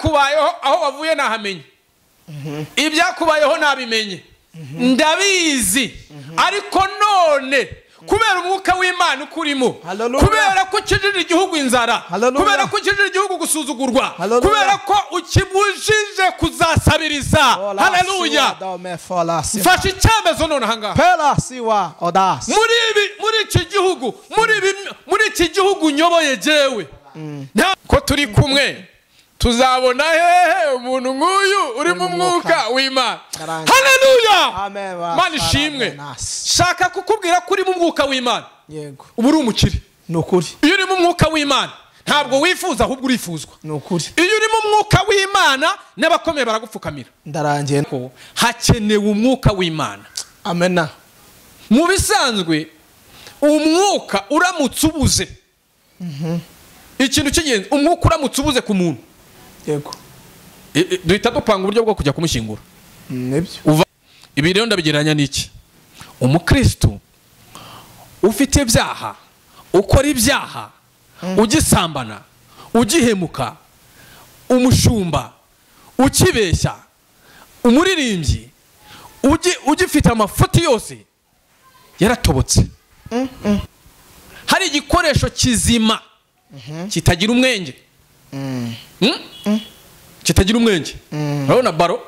ibyakubayeho aho wavuye nahamenye ibyakubayeho nabimenye ndabizi ariko none kubera umwuka w'Imana ukurimo kubera ko ukijije igihugu inzara kubera ko ukijije igihugu gusuzugurwa kubera ko ukibujije kuzasabiriza haleluya fasha icyemezo none ahangaha muri iki gihugu nyoboye jewe ko turi kumwe tuzabona hehe umuntu nk'uyu uri mu mwuka w'Imana haleluya Mana ishimwe shaka kukubwira ko uri mu mwuka w'Imana yego ubu uri umukire nukuri iyo uri mu mwuka w'Imana ntabwo wifuza ahubwo urifuzwa nukuri iyo uri mu mwuka w'Imana n'abakomeye baragupfukamira ndarangiye ko hakenewe umwuka w'Imana amena mu bisanzwe umwuka uramutse ubuze ikintu cy'ingenzi umwuka uramutse ubuze ku muntu yego duhita dupanga uburyo bwo kujya kumushyingura nibyo ibi rero ndabigereranya n'iki umukristo ufite ibyaha ukora ibyaha ugisambana ugihemuka umushumba ukibeshya umuririmbyi ugifite amafuti yose yaratobotse hari igikoresho kizima kitagira umwenge kitagira umwenge urabona baro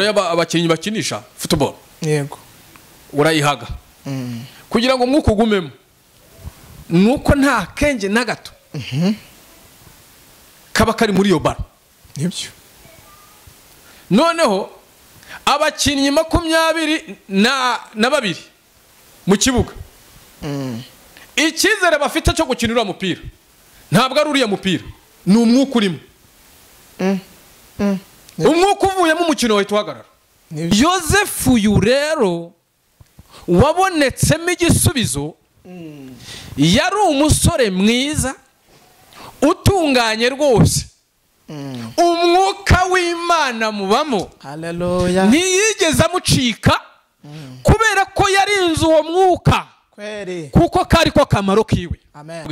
y'abakinnyi bakinisha football yego urayihaga kugira ngo umwuka ugumemo nuko nta kenge na gato kaba kari muri iyo baro nibyo noneho abakinnyi 22 mu kibuga icyizere bafite cyo gukinira umupira ntabwo ari uriya mupira ni umwuka urimo umwuka uvuyemo umukino wahita uhagarara Yozefu uyu rero wabonetsemo igisubizo yari umusore mwiza utunganye rwose umwuka w'Imana mubamo haleluya ntiyigeze amucika kubera ko yarinze uwo mwuka kuko kari ko kamaro kiwe amen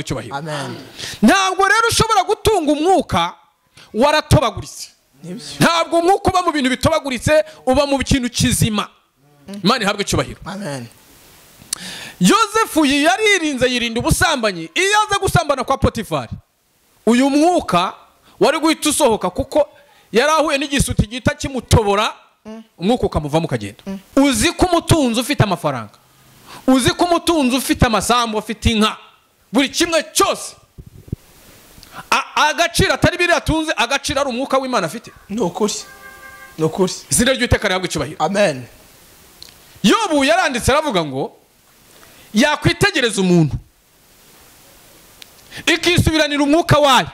ntabwo rero ushobora gutunga umwuka waratobaguritse ntabwo umwuka uba mu bintu bitobaguritse uba mu kintu kizima Imana ihabwe icyubahiro amen Yozefu yaririnze yirinda ubusambanyi iyo aza gusambana kwa Potifari uyu mwuka wari guhita usohoka kuko yarahuye n'igisuti gita kimutobora umwuka ukamuvamo ukagenda uzi ko umutunzi ufite amafaranga uzi ko umutunzi ufite amasambu afite inka buri kimwe cyose agaciro atari biri atunze agaciro ari umwuka w'Imana afite nukuri izina ry'Uwiteka rihabwe icyubahiro amen Yobu yaranditse aravuga ngo yakwitegereza umuntu ikisubiranira umwuka wayo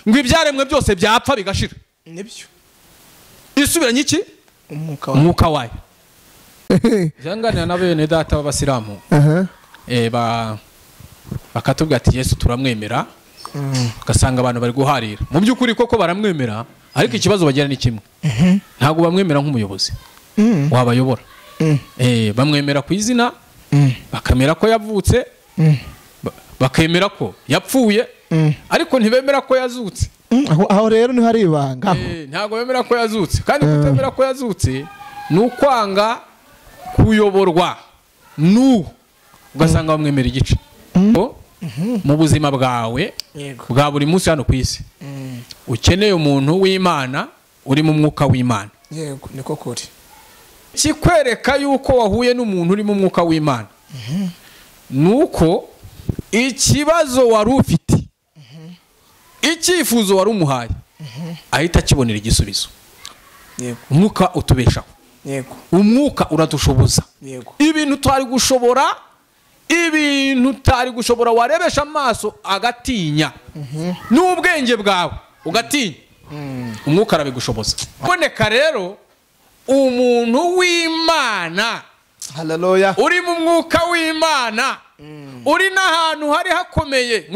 ngo ibyaremwe byose byapfa bigashira nibyo isubiranye iki umwuka wayo janganira na bene data b'abasilamu bakatubwira ati Yesu turamwemera ugasanga abantu bari guharira mu by'ukuri koko baramwemera ariko ikibazo bagira ni kimwe ntabwo bamwemera nk'umuyobozi wabayobora bamwemera ku izina bakamera ko yavutse bakemera ko yapfuye ariko ntibemera ko yazutse aho rero ni hari ibanga ntabwo bemera ko yazutse kandi kutemera ko yazutse ni ukwanga kuyoborwa ugasanga bamwemera igice mu buzima bwawe bwa buri munsi hano ku isi ukeneye umuntu w'Imana uri mu mwuka w'Imana yego niko kuri kikwereka yuko wahuye n'umuntu uri mu mwuka w'Imana nuko ikibazo wari ufite icyifuzo wari umuhaye ahita akibonera igisubizo umwuka utubeshaho umwuka uradushoboza ibintu utari gushobora warebesha amaso agatinya n'ubwenge bwawe ugatinya umwuka arabigushoboza kuboneka rero umuntu w'Imana haleluya uri mu mwuka w'Imana uri n'ahantu hari hakomeye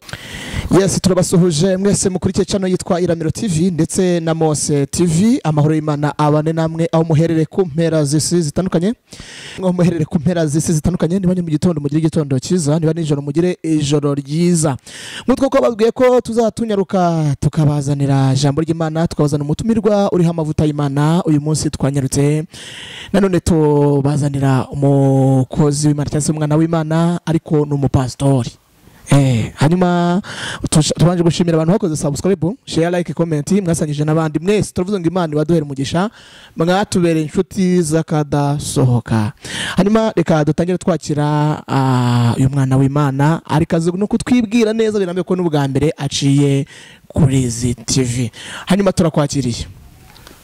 Yes, turabasuhuje mwese mukurikiye channel yitwa Iramiro TV ndetse na Mose TV. Amahoro y'Imana abane namwe aho muherere ku mpera z'isi zitandukanye. Aho muherere ku mpera z'isi zitandukanye, niba ni mu gitondo mugire igitondo cyiza, niba nijoro mugire ijoro ryiza. Mutwe ko babwiye ko tuzatunyaruka tukabazanira jambo ry'Imana, tukabazana umutumirwa uri amavuta y'Imana. Uyu munsi twanyarutse nanone tubazanira umukozi w'Imana cyangwa se umwana w'Imana ariko n'umupastori. Hanyuma tubanje gushimira abantu bakoze subscribe, share, like, comment, mwasangije n'abandi mwese. Turavuze ngo Imana ibaduhere umugisha, mwatubereye inshuti zakadasohoka. Hanyuma reka dutangire twakira uyu mwana w'Imana arikaze no kutwibwira neza birambe ko n'ubwa mbere aciye kuri izi TV. Hanyuma turakwakiriye.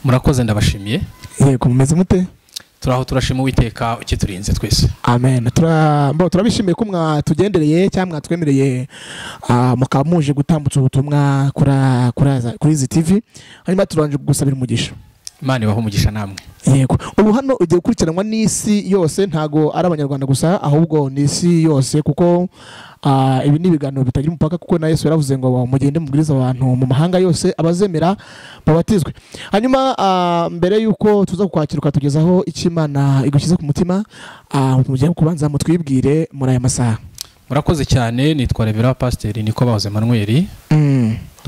Murakoze, ndabashimiye. Yego, mumeze mute? Turaho turashima Uwiteka ukiturinze twese. Amen. Turabishimiye ko mwatugendereye cyangwa mwatwemereye mukamuje gutambutsa ubutumwa kuri izi TV. Hanyuma turanje gusabira umugisha. Imana ibaho umugisha namwe. Yego. Ubu hano ugiye gukurikiranwa n'isi yose, ntago ari abanyarwanda gusa, ahubwo n'isi yose, kuko ibi ni ibiganiro bitagira umupaka, kuko na Yesu yaravuze ngo mugende mubwiriza abantu mu mahanga yose, abazemera babatizwe. Hanyuma mbere yuko tuza kwakira tugezaho Imana igukize ku mutima, mugiye kubanza mutwibwire muri aya masaha. Murakoze cyane. Nitwa Revera Pasteur Nikobahoze Emmanuel.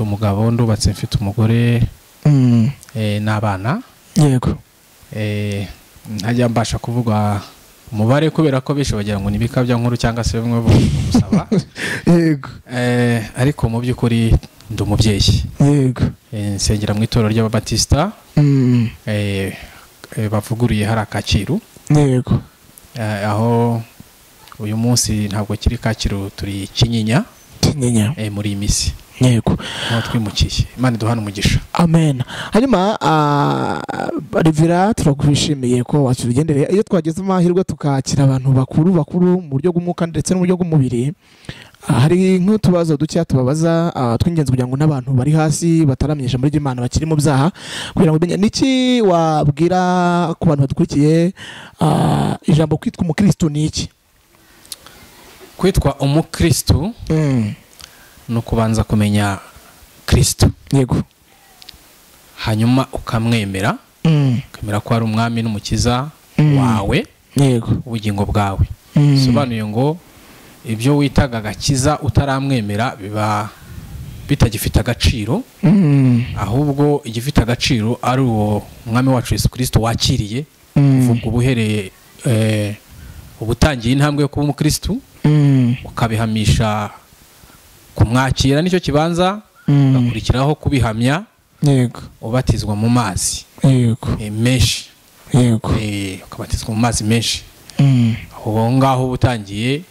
Umugabo ndubatse, mfite umugore n'abana. Yego. Ntajya mbasha kuvuga umubare kubera ko bishe bagira ngo nibikabya nkuru cyangwa se bimwe busaba. Yego. Ariko mu by'ukuri ndi umubyeyi. Yego. Nsengera mu itorero ry'Ababatista. Bavuguriye hari Kacyiru. Yego. Aho uyu munsi ntabwo kiri Kacyiru, turi Kinyinya. Kinyinya. Muri iyi misi. Yego. Aho twimukiye. Imana iduhana umugisha. Amen. Hanyuma Revera, turakwishimiye ko watugendereye. Iyo twageze amahirwe tukakira abantu bakuru mu buryo bw'umwuka ndetse n'uburyo bw'umubiri, hari nk'utubazo duke tubabaza tw'ingenzi kugira ngo n'abantu bari hasi bataramenyesha muri Imana bakiri mu byaha, kugira ngo umenye niki wabwira ku bantu badukurikiye. Ijambo kwitwa umukristo ni iki? Kwitwa umukristo no kubanza kumenya Kristo. Yego. Hanyuma ukamwemera, ukamera ko ari umwami n'umukiza wawe. Yego. Ubugingo bwawe. Sobanuye ngo ibyo witaga agakiza utaramwemera biba bitagifite agaciro, ahubwo igifite agaciro ari uwo umwami wacu Yesu Kristo wakiriye uvuga ubuhereye ubutangiye intambwe yo kuba umukristo, ukabihamisha kumwakira nicyo kibanza, ugakurikiraho kubihamya. Yego. Ubatizwa mu mazi. Yego. Menshi. Yego. Ukabatizwa mu mazi menshi. Aho ngaho ubutangiye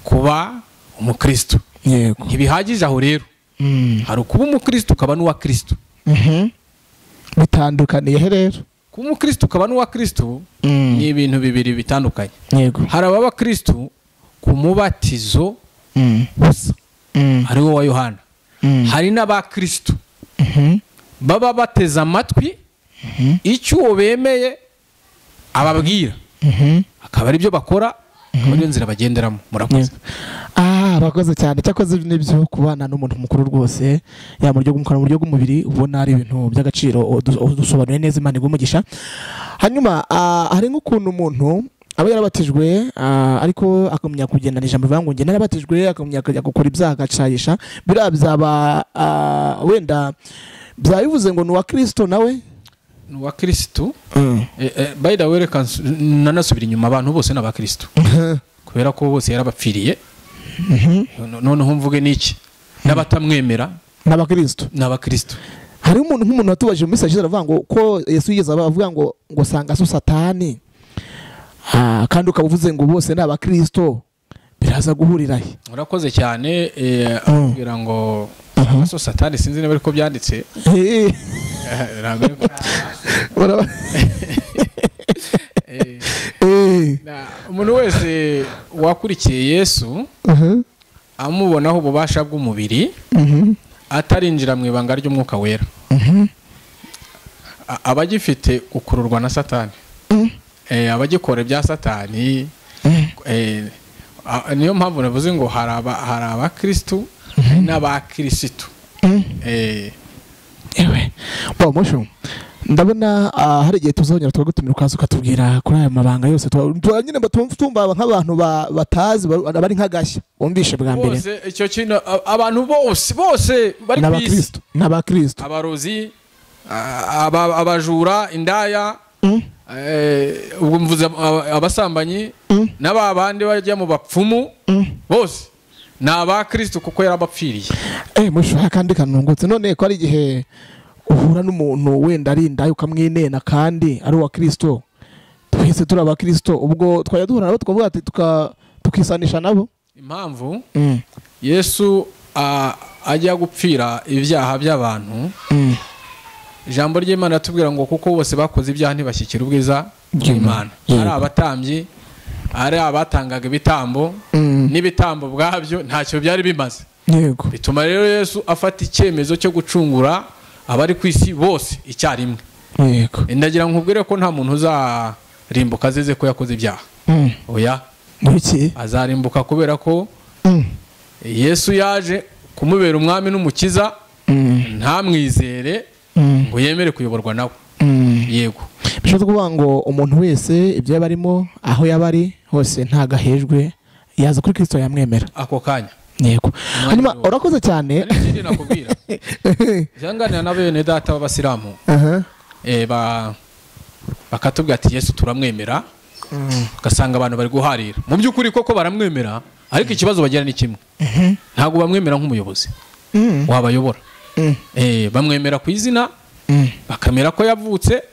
kuba umukristo. Yego. Ntibihagije aho rero. Hari ukuba umukristo ukaba n'uwa Kristo. Bitandukaniye he rero? Kuba umukristo ukaba n'uwa Kristo ni ibintu bibiri bitandukanye. Yego. Hari ababa Kristo ku mubatizo gusa, ari wo wa Yohana. Hari n'aba Kristo baba bateze amatwi icyo uwo bemeye ababwira, akaba ari byo bakora, akaba ariyo nzira bagenderamo. Murakoze. Bakoze cyane. Cyakoze n'ibyo kubana n'umuntu mukuru rwose, ya mu buryo bw'umukara, mu buryo bw'umubiri, ubona ari ibintu by'agaciro. Dusobanuye neza, Imana igumugisha. Hanyuma hari nk'ukuntu umuntu aba yarabatijwe ariko akamenya kugendana ijambo rivuga ngo njye narabatijwe, akamenya akajya gukora ibyaha agacayisha, biriya byaba wenda byabivuze ngo ni uwa Kristo nawe? Ni uwa Kristo. By the way, reka nanasubira inyuma, abantu bose n'aba Kristo kubera ko bose yarabapfiriye. Noneho mvuge n'iki n'abatamwemera n'aba Kristo. N'aba Kristo. Hari umuntu nk'umuntu watubajije mu message aravuga ngo ko Yesu yigeze avuga ngo sanga so Satani, kandi ukabuvuze ngo bose n'aba Kristo, biraza guhurira he? Urakoze cyane. Kugira ngo so Satani sinzi niba ariko byanditse. Umuntu wese wakurikiye Yesu amubonaho ububasha bw'umubiri, atarinjira mu ibanga ry'umwuka wera, abagifite gukururwa na Satani, abagikora ibya Satani. niyo mpamvu navuze ngo hari abakristo n'abakirisitu. ewe mushu ndabona hari igihe tuzongera tugagutumira ukaza ukatubwira kuri aya mabanga yose nyine tumva nk'abantu batazi bari nk'agashya wumvishe bwa mbere icyo kintu abantu bose bari ku isi n'abakristo abarozi abajura indaya ubwo mvuze abasambanyi n'ababandi bajya mu bapfumu bose ni abakristo kuko yarabapfiriye. Mushu kandi kanungutse none ko ari igihe uhura n'umuntu wenda ari indaya ukamwinena kandi ari uwa Kristo, twese turi abakristo, ubwo twajya duhura nabo tukavuga ati tukisanisha nabo. Impamvu Yesu ajya gupfira ibyaha by'abantu, ijambo ry'Imana tubwira ngo kuko bose bakoze ibyaha ntibashyikira ubwiza bw'Imana. Ari abatambyi, ari abatangaga ibitambo, n'ibitambo bwabyo ntacyo byari bimaze. Yego. Bituma rero Yesu afata icyemezo cyo gucungura abari ku isi bose icyarimwe. Yego. Ndagira nkubwire ko nta muntu uzarimbuka azeze ko yakoze ibyaha. Oya. Iki? Azarimbuka kubera ko Yesu yaje kumubera umwami n'umukiza, ntamwizere ngo yemere kuyoborwa nawe. Yego. Bishatse kuvuga ngo umuntu wese ibyo yaba arimo aho yaba ari hose ntagahejwe yaza kuri Kristo yamwemera ako kanya. Yego. Hanyuma urakoze cyane. Ikindi nakubwira janganira na bene data b'abasilamu bakatubwira ati Yesu turamwemera, ugasanga abantu bari guharira mu by'ukuri koko baramwemera, ariko ikibazo bagira ni kimwe, ntabwo bamwemera nk'umuyobozi wabayobora. Bamwemera ku izina, bakamera ko yavutse,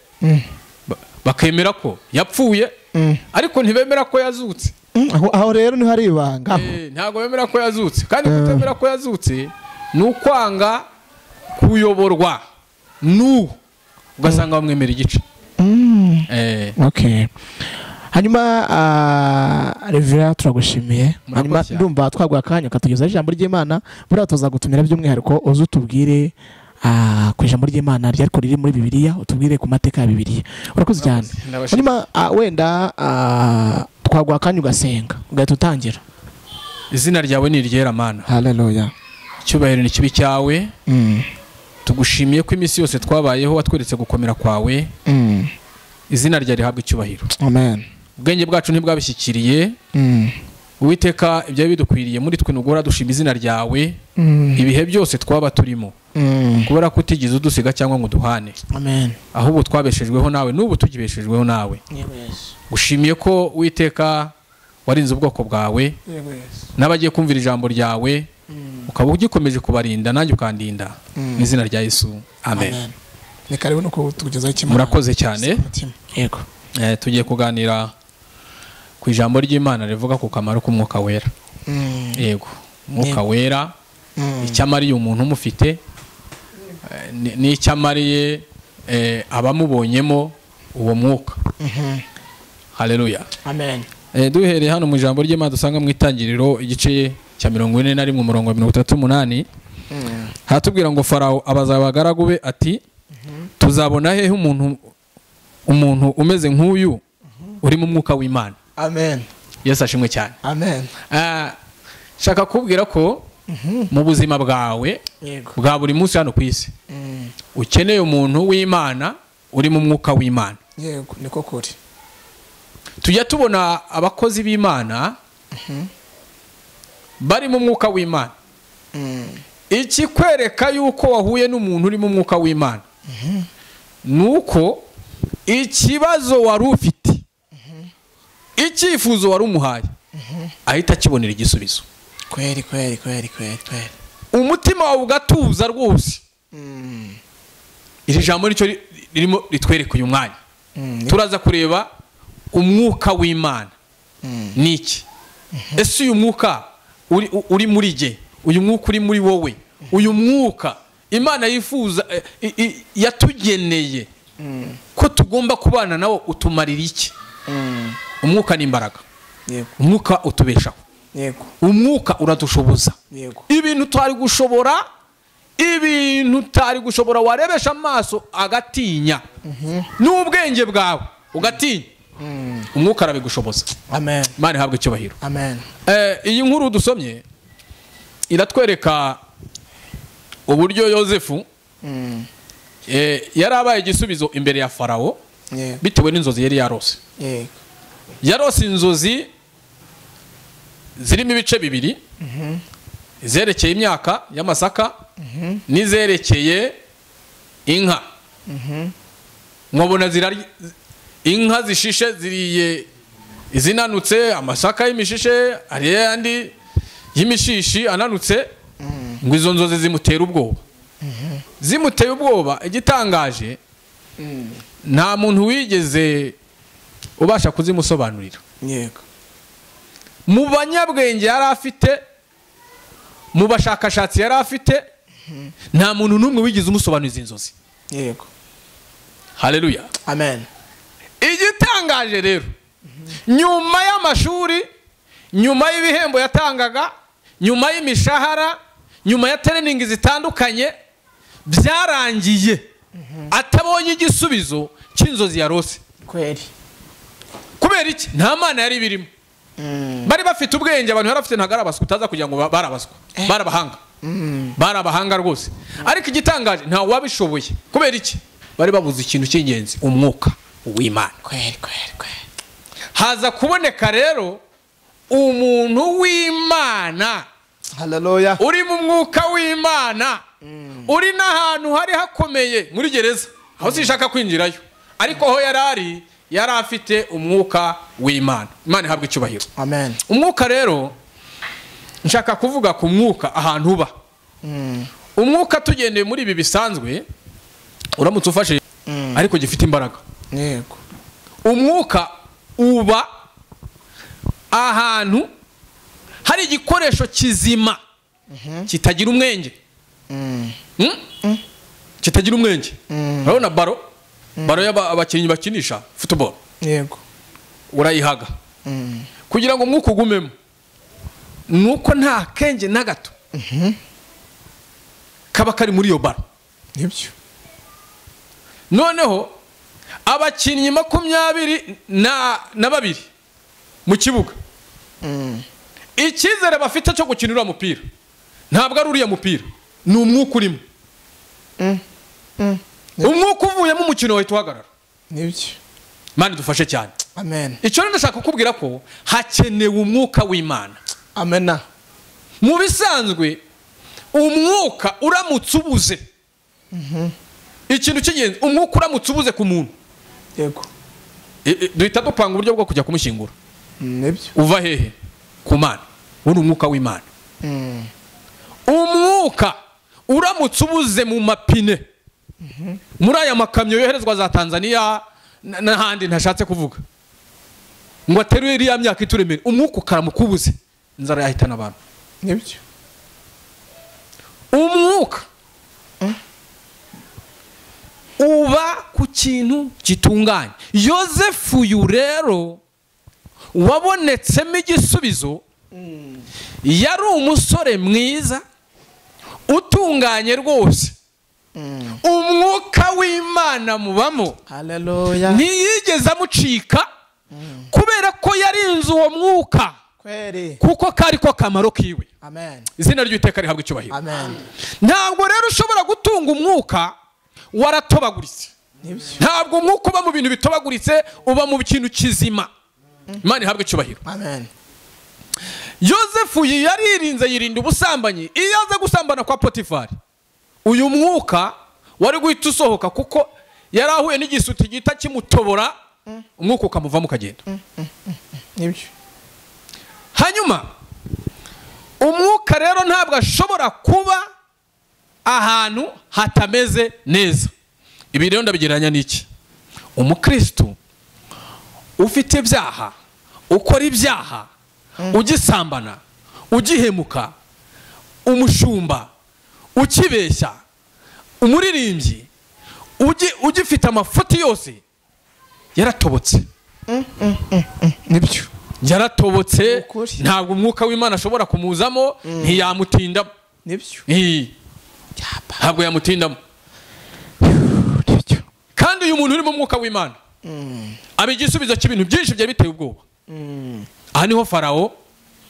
bakemera ko yapfuye, ariko ntibemera ko yazutse. Aho rero ni hari ibanga. Ntabwo bemera ko yazutse, kandi kutemera ko yazutse ni ukwanga kuyoborwa ugasanga bamwemera igice. Okay. Hanyuma Revera turagushimiye. Hanyuma ndumva twagwa akanya katugeza ijambo ry'Imana, buriya tuzagutumira by'umwihariko uzu tubwire ku ijambo ry'Imana ryariko riri muri Bibiliya, utubwire ku mateka ya Bibiliya. Urakoze cyane. Hanyuma wenda twagwa akanya ugasenga ugahita utangira. Izina ryawe ni ryera Mana. Haleluya. Icyubahiro ni kibi cyawe. Tugushimiye ko iminsi yose twabayeho watweretse gukomera kwawe. Izina rya rihabwa icyubahiro. Amen. Ubwenge bwacu ntibwabishyikiriye. Uwiteka ibyo bidukwiriye muri twe nugora dushima izina ryawe ibihe byose twaba turimo, kubera ko utigeze udusiga cyangwa ngo duhane. Amen. Ahubwo twabeshejweho nawe, n'ubu tugibeshejweho nawe. Gushimiye ko Uwiteka warinze ubwoko bwawe n'abagiye kumvira ijambo ryawe, ukaba ugikomeje kubarinda nanjye ukandinda mu izina rya Yesu. Amen. Ni karibu no kutugezaho kimwe. Murakoze cyane. Yego. Tugiye kuganira ku ijambo ry'Imana rivuga ku kamaro k'umwuka wera. Yego. Umwuka wera icyamariye umuntu umufite, n'icyamariye abamubonyemo uwo mwuka. Haleluya. Amen. Duhereye hano mu ijambo ry'Imana dusanga mu itangiriro igice cya 41 umurongo wa 38, hatubwira ngo Farawo abaza abagaragu be ati tuzabona hehe umuntu umeze nk'uyu uri mu mwuka w'Imana. Amen. Yesu ashimwe cyane. Amen. Shaka kubwira ko mu buzima bwawe bwa buri munsi hano ku isi ukeneye umuntu w'Imana uri mu mwuka w'Imana. Yego, niko kuri. Tujya tubona abakozi b'Imana bari mu mwuka w'Imana. Iki kwereka yuko wahuye n'umuntu uri mu mwuka w'Imana nuko ikibazo wari ufite, icyifuzo wari umuhaye, ahita kibonera igisubizo. Kweri. Umutima wawe ugatuza rwose. Iri jambo nicyo ririmo ritwereka uyu mwanya. Turaza kureba umwuka w'Imana niki. Ese uyu mwuka uri muri jye, uyu mwuka uri muri wowe, uyu mwuka Imana yifuza yatugeneye ko tugomba kubana nawo utumarira iki? Umwuka ni imbaraga. Yego. Umwuka utubeshaho. Yego. Umwuka uradushoboza. Yego. Ibintu utari gushobora warebesha amaso agatinya. N'ubwenge bwawe ugatinya. Umwuka arabigushoboza. Amen. Imana ihabwe icyubahiro. Amen. Iyi nkuru dusomye iratwereka uburyo yozefu yari abaye igisubizo imbere ya farawo bitewe n'inzozi yari yarose. Yarose inzozi zirimo ibice bibiri, zerekeye imyaka y'amasaka n'izerekeye inka. Mwabona inka zishishe ziriye izinanutse, amasaka y'imishishe ari yandi y'imishishi ananutse, ngo izo nzozi zimutera ubwoba. Zimuteye ubwoba, igitangaje nta muntu wigeze ubasha kuzimusobanurira. Yego. Mu banyabwenge yari afite, mu bashakashatsi yari afite, nta muntu n'umwe wigeze umusobanuriza inzozi. Yego. Haleluya. Amen. Igitangaje rero, nyuma y'amashuri, nyuma y'ibihembo yatangaga, nyuma y'imishahara, nyuma ya training zitandukanye, byarangiye atabonye igisubizo cy'inzozi yarose. Kweri. Kubera iki? Nta mana yari birimo. Bari bafite ubwenge, abantu barafite ntagarabaswa, utaza kugira ngo barabaswa. Barabahanga. Barabahanga rwose. Ariko igitangaje nta wabishoboye. Kubera iki? Bari babuze ikintu cy'ingenzi, umwuka w'Imana. Kweri. Haza kuboneka rero umuntu w'Imana. Haleluya. Uri mu mwuka w'Imana. Uri n'ahantu hari hakomeye muri gereza, aho sishaka kwinjirayo, ariko aho yari afite umwuka w'Imana. Imana ihabwe icyubahiro. Amen. Umwuka rero nshaka kuvuga ku mwuka ahantu uba. Umwuka tugendeye muri ibi bisanzwe, uramutse ufashe ariko gifite imbaraga. Yego. Umwuka uba ahantu hari igikoresho kizima kitagira umwenge. Kitagira umwenge. Urabona baro y'abakinnyi bakinisha football. Yego. Urayihaga kugira ngo umwuka ugumemo, nuko nta kenge na gato kaba kari muri iyo baro. Nibyo. Noneho abakinnyi 22 mu kibuga, icyizere bafite cyo gukinira umupira ntabwo ari uriya mupira, ni umwuka urimo. Umwuka uvuyemo umukino wahita uhagarara. Nibyo. Imana idufashe cyane. Amen. Icyo ndashaka kukubwira ko hakenewe umwuka w'Imana. Amen. Mu bisanzwe umwuka uramutse ubuze, ikintu cy'ingenzi, umwuka uramutse ubuze ku muntu, yego, duhita dupanga uburyo bwo kujya kumushyingura. Nibyo. Uva hehe? Ku Mana. Uwo ni umwuka w'Imana. Umwuka uramutse ubuze mu mapine, muri aya makamyo yoherezwa za Tanzania n'ahandi ntashatse kuvuga, ngo ateruye iriya myaka ituremere, umwuka ukaramukubuze, inzara yahitana abantu. Nibyo. Umwuka uba ku kintu gitunganye. Yozefu uyu rero wabonetsemo igisubizo, yari umusore mwiza utunganye rwose, umwuka w'Imana mubamo. Haleluya. Ntiyigeze amucika kubera ko yarinze uwo mwuka, kweri, kuko kari ko kamaro kiwe. Amen. Izina ry'Uwiteka rihabwe icyubahiro. Amen. Ntabwo rero ushobora gutunga umwuka waratobaguritse. Ntabwo umwuka uba mu bintu bitobaguritse, uba mu kintu kizima. Imana ihabwe icyubahiro. Amen. Yozefu yaririnze, yirinda ubusambanyi. Iyo aza gusambana kwa Potifari, uyu mwuka wari guhita usohoka, kuko yari ahuye n'igisuti gita kimutobora, umwuka ukamuvamo ukagenda. Nibyo. Hanyuma umwuka rero ntabwo ashobora kuba ahantu hatameze neza. Ibi rero ndabigereranya n'iki? Umukristo ufite ibyaha, ukora ibyaha, ugisambana, ugihemuka, umushumba, ukibeshya, umuririmbyi, ugifite amafuti yose, yaratobotse. Nibyo. Yaratobotse. Ntabwo umwuka w'Imana ashobora kumuzamo, ntiyamutindamo. Nibyo. Ntabwo yamutindamo. Kandi uyu muntu uri mu mwuka w'Imana aba igisubizo cy'ibintu byinshi byari biteye ubwoba. Aha niho Farawo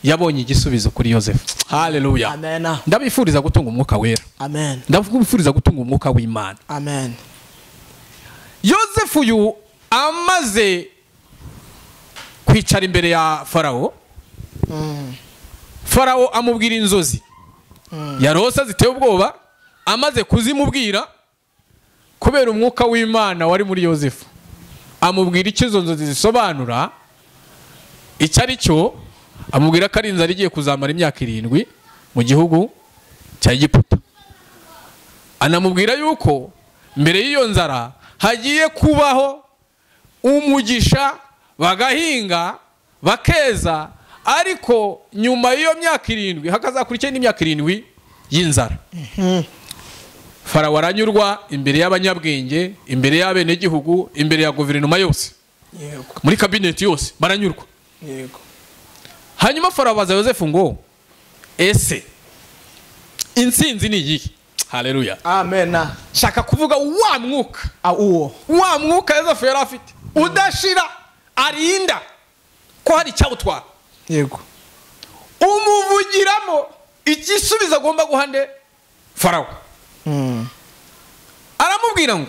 yabonye igisubizo kuri Yozefu. Haleluya. Amen. Ndabifuriza gutunga umwuka wera. Amen. Ndabifuriza gutunga umwuka w'Imana. Amen. Yozefu uyu amaze kwicara imbere ya Farawo, Farawo amubwira inzozi yarose ziteye ubwoba, amaze kuzimubwira kubera umwuka w'Imana wari muri Yozefu, amubwira icyo izo nzozi zisobanura, icyo ari cyo, amubwira ko ari inzara igiye kuzamara imyaka 7 mu gihugu cya Egiputa. Anamubwira yuko mbere y'iyo nzara hagiye kubaho umugisha, bagahinga bakeza, ariko nyuma y'iyo myaka 7 hakazakurikira n'imyaka 7 y'inzara. Farawo aranyurwa imbere y'abanyabwenge, imbere y'abenegihugu, imbere ya guverinoma yose, muri kabineti yose baranyurwa. Hanyuma Farawo abaza Yozefu ngo ese intsinzi ni iyihe? Haleluya. Amen. Shaka kuvuga wa mwuka, wa mwuka Yozefu yari afite udashira, arinda ko hari cyawutwara, yego, umuvugiramo igisubizo agomba guhande Farawo. Aramubwira ngo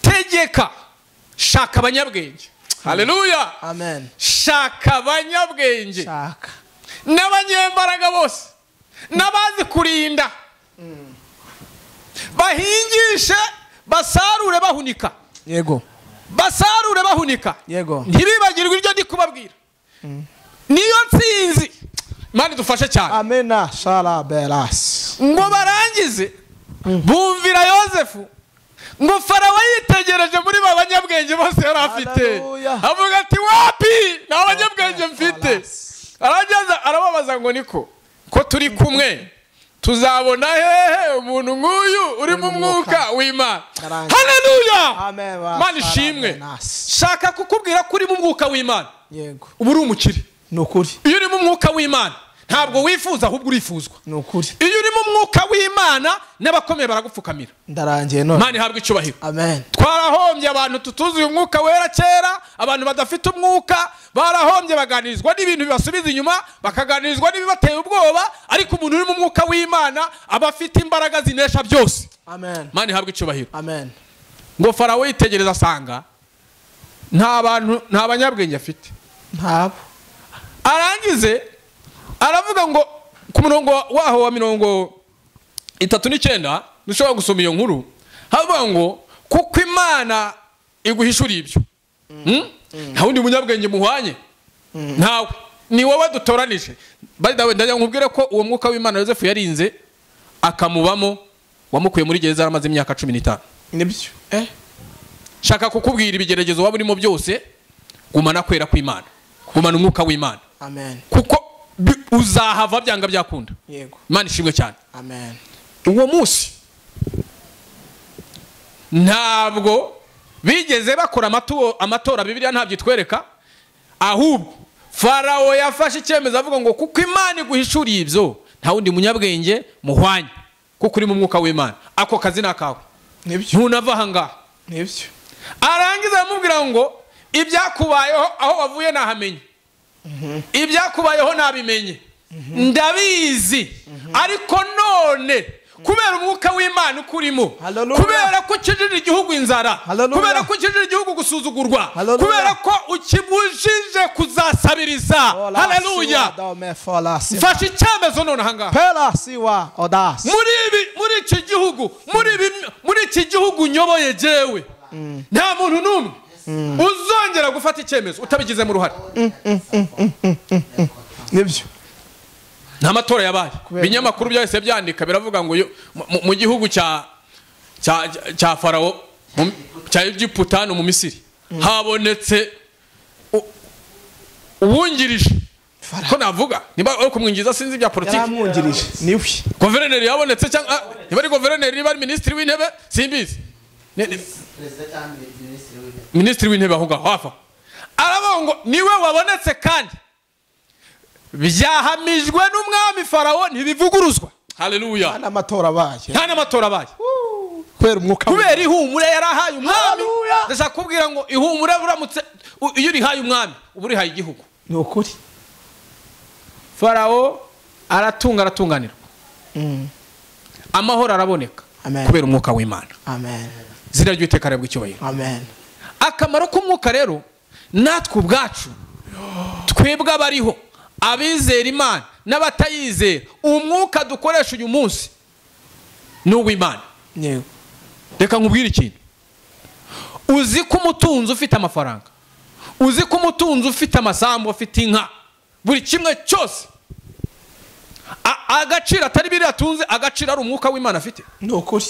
tegeka, shaka abanyabwenge. Haleluya. Amen. Shaka abanyabwenge, shaka n'abanyembaraga bose, n'abazi kurinda, bahingishe basarure bahunika. Yego. Basarure bahunika. Yego. Ntibibagirwe ibyo ndi kubabwira. Niyo nsinzi. Imana idufashe cyane. Amen. Shala belas. Ngo barangize bumvira Yozefu, ngo Farawo yitegereje muri ba banyabwenge bose yari afite, avuga ati wapi nta banyabwenge mfite. Arageza arababaza ngo niko ko turi kumwe tuzabona hehe umuntu nk'uyu uri mu mwuka w'Imana. Haleluya. Amen. Mana ishimwe. Shaka kukubwira ko uri mu mwuka w'Imana. Yego. Ubu uri umukire. Nukuri. Iyo uri mu mwuka w'Imana ntabwo wifuza, ahubwo urifuzwa. Nukuri. Iyo uri mu mwuka w'Imana n'abakomeye baragupfukamira. Ndarangiye none. Mana ihabwe icyubahiro. Amen. Twarahombye abantu tutuzuye umwuka wera kera, abantu badafite umwuka barahombye, baganirizwa n'ibintu bibasubiza inyuma, bakaganirizwa n'ibibateye ubwoba, ariko umuntu uri mu mwuka w'Imana aba afite imbaraga zinesha byose. Amen. Mana ihabwe icyubahiro. Amen. Ngo Farawo yitegereza asanga nta banyabwenge afite. Ntabo. Arangize aravuga ngo ku murongo waho wa 39 dushobora gusoma iyo nkuru, havuga ngo kuko Imana iguhishura ibyo, nta wundi munyabwenge muhwanye ntawe, ni wowe dutoranije. Badawe ndajya nkubwire ko uwo mwuka w'Imana Yozefu yarinze akamubamo, wamukuye muri gereza amaze imyaka 15. Nibyo. Shaka kukubwira ibigeragezo waba urimo byose, gumana kwera kw'Imana, gumana umwuka w'Imana. Amen. Kuko uzahava byanga byakunda. Yego. Imana ishimwe cyane. Amen. Uwo munsi ntabwo bigeze bakora amatora, Bibiliya ntabyo itwereka, ahubwo Farawo yafashe icyemezo avuga ngo kuko Imana iguhishuriye ibyo nta wundi munyabwenge muhwanye, kuko uri mu mwuka w'Imana, ako kazi nakawe. Nibyo. Ntunava aha ngaha. Nibyo. Arangiza amubwira ngo ibyakubayeho aho wavuye nahamenye, ibyakubayeho nabimenye, ndabizi, ariko none kubera umwuka w'Imana ukurimo, kubera ko ukijije igihugu inzara, kubera ko ukijije igihugu gusuzugurwa, kubera ko ukibujije kuzasabiriza. Haleluya. Mfashe icyemezo none aha ngaha muri iki gihugu nyoboye jewe, nta muntu n'umwe uzongera gufata icyemezo utabigizemo uruhare. Nibyo. Nta matora yabaye, binyamakuru byose byandika biravuga ngo mu gihugu cya Farawo cya Egiputa no mu Misiri habonetse uwungirije, ko navuga niba ari kumwinjiza sinzi bya politiki, yaramwungirije niwe guverineri yabonetse, cyangwa niba ari guverineri, niba ari minisitiri w'intebe simbizi, minisitiri w'intebe aho ngaho hafa, aravuga ngo niwe wabonetse kandi byahamijwe n'umwami Farawo ntibivuguruzwa. Haleluya. Nta n'amatora abaye. Nta n'amatora abaye. Kubera ihumure yarahaye umwami. Ndashaka kubwira ngo ihumure buramutse iyo urihaye umwami uba urihaye igihugu. Ni ukuri. Farawo aratunganirwa, amahoro araboneka kubera umwuka w'Imana. Zira ry'Uwiteka arabwa icyubahiro. Akamaro k'umwuka rero natwe ubwacu twebwe abariho abizera Imana n'abatayizera, umwuka dukoresha uyu munsi ni uw'Imana. Reka nkubwire ikintu, uzi ko umutunzi ufite amafaranga, uzi ko umutunzi ufite amasambu, ufite inka, buri kimwe cyose agaciro atari biri atunze, agaciro ari umwuka w'Imana afite. Ni ukuri.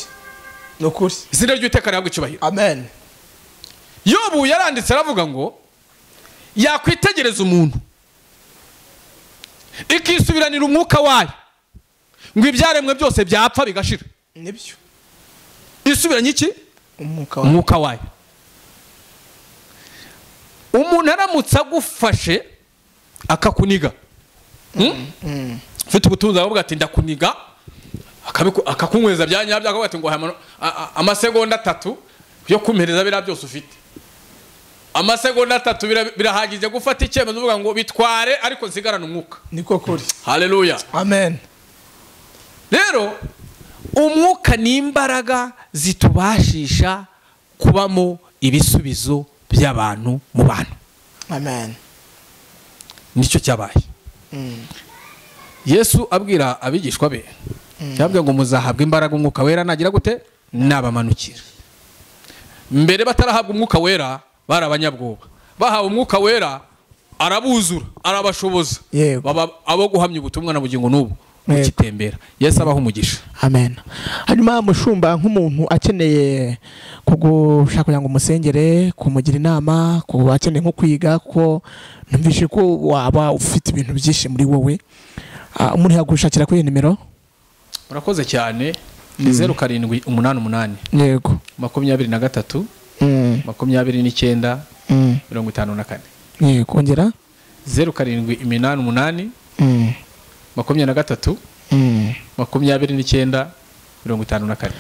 Izina ry'Uwiteka arabwa icyubahiro. Amen. Yobu yaranditse aravuga ngo yakwitegereza umuntu ikisubiranira umwuka wayo, ngo ibyaremwe byose byapfa bigashira. Nibyo. Isubiranye iki? Umwuka wayo. Umuntu aramutse agufashe akakuniga, ufite ubutunzi akavuga ati ndakuniga, akakunyweza bya nyabyo, akavuga ati ngo amasegonda 3 yo kumpereza bira byose ufite. Amasegonda 3 birahagije gufata icyemezo uvuga ngo bitware, ariko nsigarana umwuka. Niko kuri. Haleluya. Amen. Rero umwuka ni imbaraga zitubashisha kubamo ibisubizo by'abantu mu bantu. Amen. Nicyo cyabaye. Yesu abwira abigishwa be, yabwiye ngo muzahabwa imbaraga umwuka wera nagira gute? Nabamanukira. Mbere batarahabwa umwuka wera bari abanyabwoba, bahawe umwuka wera arabuzura, arabashoboza, baba abo guhamya ubutumwa na bugingo n'ubu mukitembera. Yesu abaho umugisha. Amen. Hanyuma mushumba, nk'umuntu akeneye kugushaka kugira ngo umusengere, kumugira inama, kuba akeneye nko kwiga, ko numvise ko waba ufite ibintu byinshi muri wowe, umuntu yagushakira kuri nimero? Murakoze cyane. Ni 0788 yego 23 29 54. Yego, kongera 0788 23 29 54.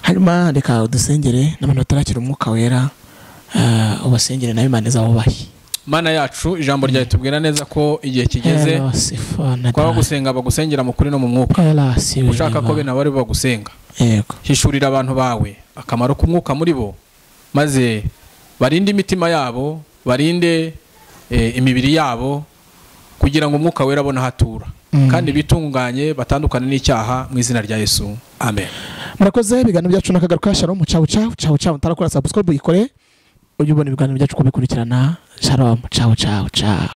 Hanyuma reka dusengere n'abantu batarakira umwuka wera, ubasengere nawe Imana izabubahe. Mana yacu, ijambo ryawe tubwira neza ko igihe kigeze kwa gusenga bagusengera mu kuri no mu mwuka. Ushaka ko bene abari bagusenga, yego, hishurira abantu bawe akamaro k'umwuka muri bo, maze barinde imitima yabo, barinde imibiri yabo, kugira ngo umwuka wera abone hatura kandi bitunganye batandukane n'icyaha, mu izina rya Yesu. Amen. Murakoze. Ibiganiro byacu nakagaruka. Shalom. Ciao. Mutarakora subscribe ikore ujye ubona ibiganiro byacu ko bikurikirana. Shalom. Ciao.